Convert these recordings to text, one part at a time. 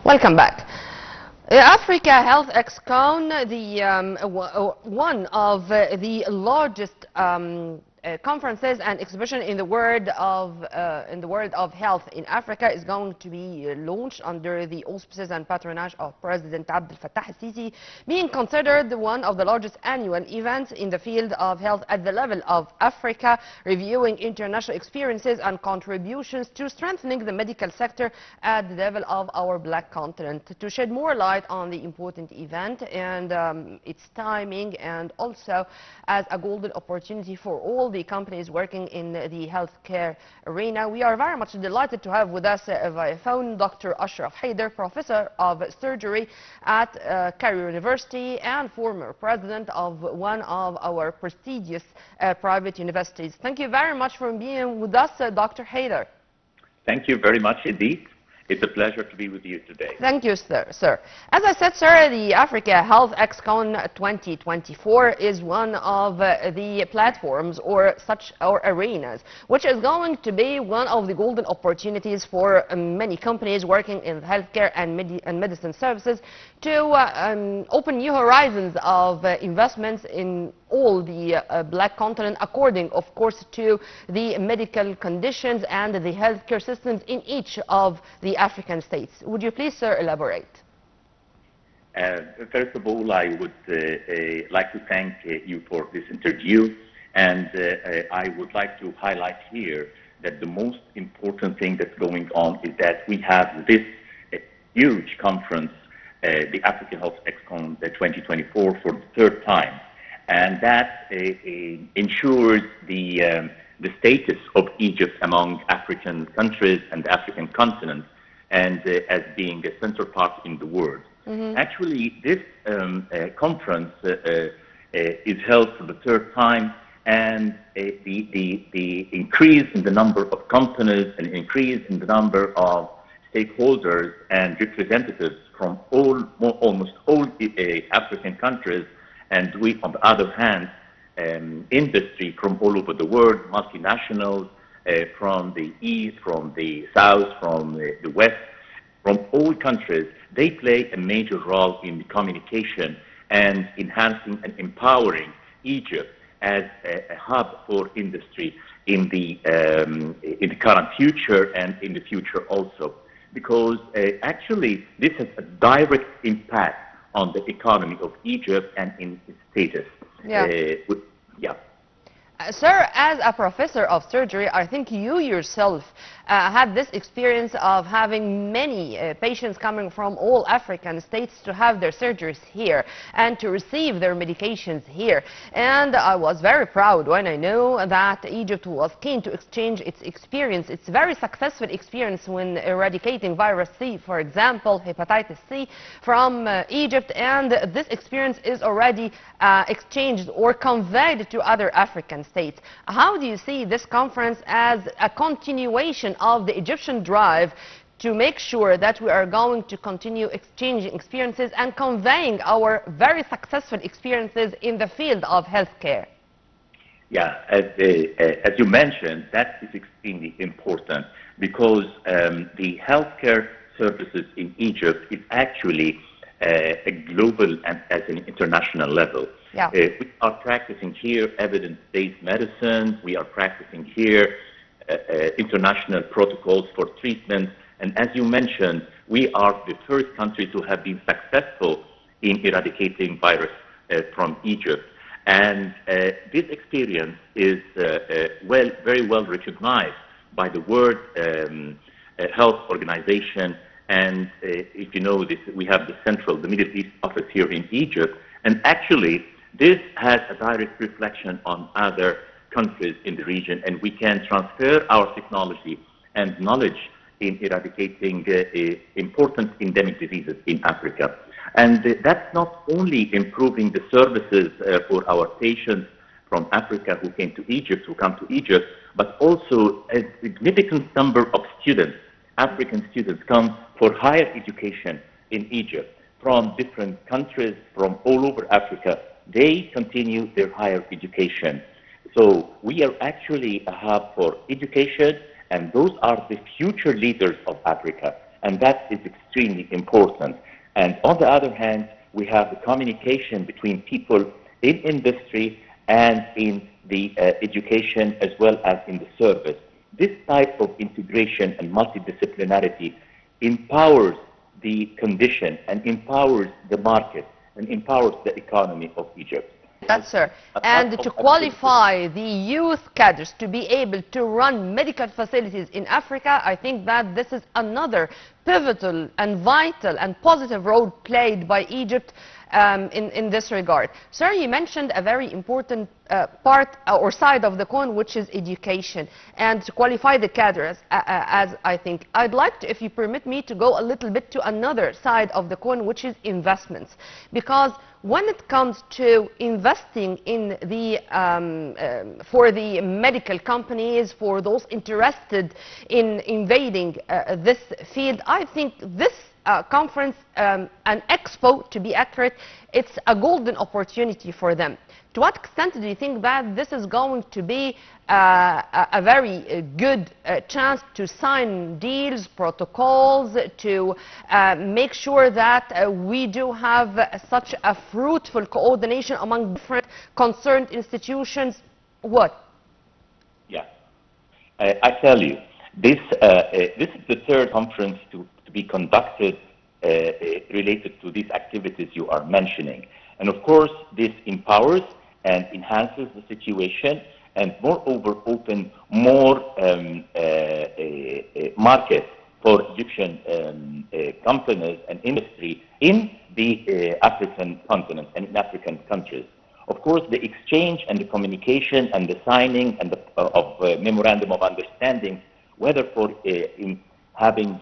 Welcome back. Africa Health Excon, one of the largest conferences and exhibition in the world of health in Africa, is going to be launched under the auspices and patronage of President Abdel Fattah al-Sisi, being considered one of the largest annual events in the field of health at the level of Africa, reviewing international experiences and contributions to strengthening the medical sector at the level of our black continent. To shed more light on the important event and its timing, and also as a golden opportunity for all the companies working in the healthcare arena, we are very much delighted to have with us via phone Dr. Ashraf Haider, Professor of Surgery at Cairo University and former president of one of our prestigious private universities. Thank you very much for being with us, Dr. Haider. Thank you very much indeed. It's a pleasure to be with you today. Thank you, sir. As I said, sir, the Africa Health Excon 2024 is one of the platforms or arenas, which is going to be one of the golden opportunities for many companies working in healthcare and medicine services to open new horizons of investments in all the black continent, according, of course, to the medical conditions and the healthcare systems in each of the African states. Would you please, sir, elaborate? First of all, I would like to thank you for this interview, and I would like to highlight here that the most important thing that's going on is that we have this huge conference, the African Health Excon 2024, for the third time. And that ensures the status of Egypt among African countries and the African continent, and as being a central part in the world. Mm-hmm. Actually, this conference is held for the third time, and the increase in the number of companies and increase in the number of stakeholders and representatives from almost all African countries, and we, on the other hand, industry from all over the world, multinationals from the east, from the south, from the west, from all countries, they play a major role in communication and enhancing and empowering Egypt as a hub for industry in the current future and in the future also. Because actually this has a direct impact on the economy of Egypt and in its status. Yeah. Sir, as a professor of surgery, I think you yourself had this experience of having many patients coming from all African states to have their surgeries here and to receive their medications here. And I was very proud when I knew that Egypt was keen to exchange its experience, its very successful experience when eradicating virus C, for example, hepatitis C, from Egypt. And this experience is already exchanged or conveyed to other African states. How do you see this conference as a continuation of the Egyptian drive to make sure that we are going to continue exchanging experiences and conveying our very successful experiences in the field of healthcare? Yeah, as you mentioned, that is extremely important, because the healthcare services in Egypt is actually a global and as an international level. Yeah. We are practicing here evidence-based medicine. We are practicing here international protocols for treatment. And as you mentioned, we are the first country to have been successful in eradicating virus from Egypt. And this experience is very well recognized by the World Health Organization. And if you know this, we have the Middle East office here in Egypt. And actually, this has a direct reflection on other countries in the region, and we can transfer our technology and knowledge in eradicating important endemic diseases in Africa. And that's not only improving the services for our patients from Africa who come to Egypt, but also a significant number of students, African students, come for higher education in Egypt from different countries from all over Africa. They continue their higher education. So we are actually a hub for education, and those are the future leaders of Africa. and that is extremely important. And on the other hand, we have the communication between people in industry and in the education as well as in the service. This type of integration and multidisciplinarity empowers the condition and empowers the market and empowers the economy of Egypt. Yes, sir. And to qualify the youth cadres to be able to run medical facilities in Africa, I think that this is another pivotal and vital and positive role played by Egypt in this regard. Sir, you mentioned a very important part or side of the coin, which is education, and to qualify the cadres, as I think. I'd like to, if you permit me, to go a little bit to another side of the coin, which is investments. Because when it comes to investing in the, for the medical companies, for those interested in invading this field, I think this conference, an expo to be accurate, it's a golden opportunity for them. To what extent do you think that this is going to be a very good chance to sign deals, protocols, to make sure that we do have such a fruitful coordination among different concerned institutions? What? Yeah, I tell you, this is the third conference to be conducted related to these activities you are mentioning. And of course, this empowers and enhances the situation and moreover open more markets for Egyptian companies and industry in the African continent and in African countries. Of course, the exchange and the communication and the signing and of memorandum of understanding, whether for in having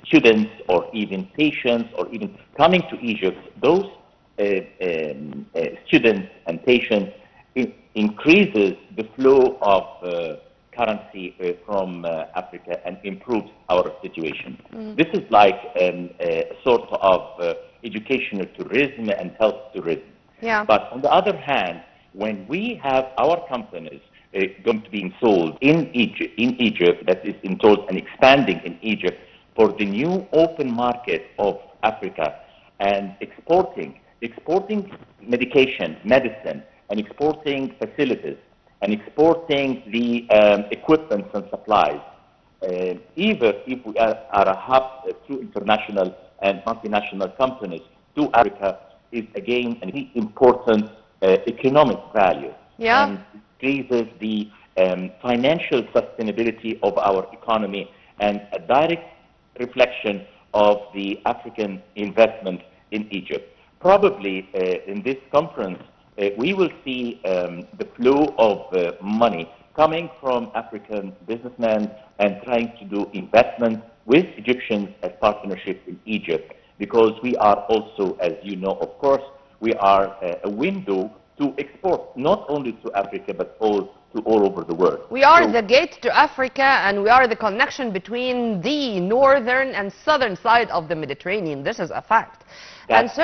students or even patients or even coming to Egypt, those students and patients increases the flow of currency from Africa and improves our situation. This is like a sort of educational tourism and health tourism. Yeah. But on the other hand, when we have our companies going to be installed in Egypt, that is installed and expanding in Egypt for the new open market of Africa and exporting medicine, and exporting facilities, and exporting the equipment and supplies. Even if we are a hub to international and multinational companies to Africa, is again an important economic value. Yeah. And increases the financial sustainability of our economy and a direct reflection of the African investment in Egypt. Probably in this conference, we will see the flow of money coming from African businessmen and trying to do investment with Egyptians as partnership in Egypt, because we are also, as you know, of course, we are a window to export, not only to Africa, but to all over the world. We are the gate to Africa, and we are the connection between the northern and southern side of the Mediterranean. This is a fact. That's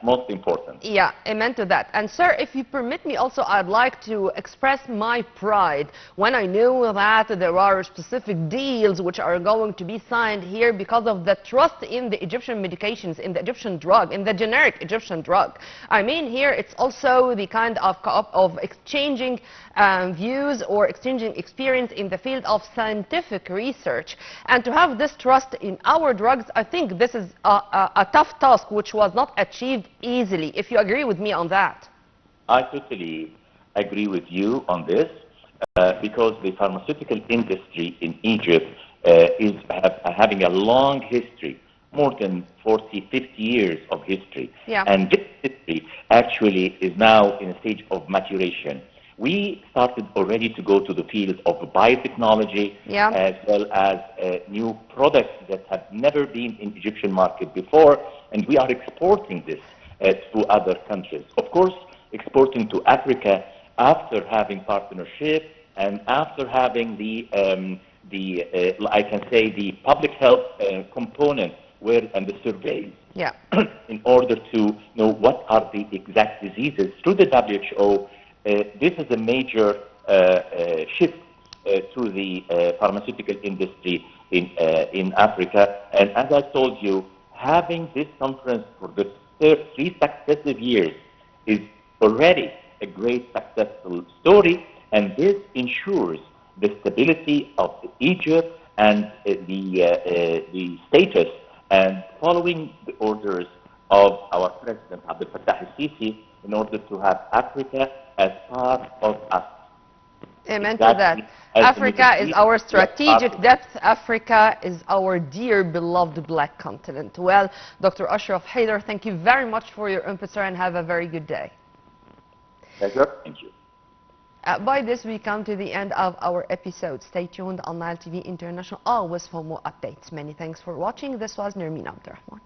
most important. Yeah, amen to that. And sir, if you permit me also, I'd like to express my pride when I knew that there are specific deals which are going to be signed here because of the trust in the Egyptian medications, in the Egyptian drug, in the generic Egyptian drug. I mean, here it's also the kind of exchanging views or exchanging experience in the field of scientific research. And to have this trust in our drugs, I think this is a tough task which was not achieved easily, if you agree with me on that. I totally agree with you on this, because the pharmaceutical industry in Egypt is having a long history, more than 40, 50 years of history. Yeah. And this history actually is now in a stage of maturation. We started already to go to the field of biotechnology, yeah, as well as new products that have never been in Egyptian market before, and we are exporting this to other countries. Of course, exporting to Africa after having partnership and after having I can say the public health component and the surveys. Yeah. In order to know what are the exact diseases through the WHO. This is a major shift to the pharmaceutical industry in Africa. And as I told you, having this conference for the 3 successive years is already a great successful story, and this ensures the stability of Egypt and the status, and following the orders of our President Abdel Fattah al-Sisi, in order to have Africa as part of us. Amen to that. Africa is our strategic depth. Africa is our dear, beloved black continent. Well, Dr. Ashraf Haider, thank you very much for your input, sir, and have a very good day. Pleasure. Thank you. By this, we come to the end of our episode. Stay tuned on Nile TV International always for more updates. Many thanks for watching. This was Nermeen Abdurrahman.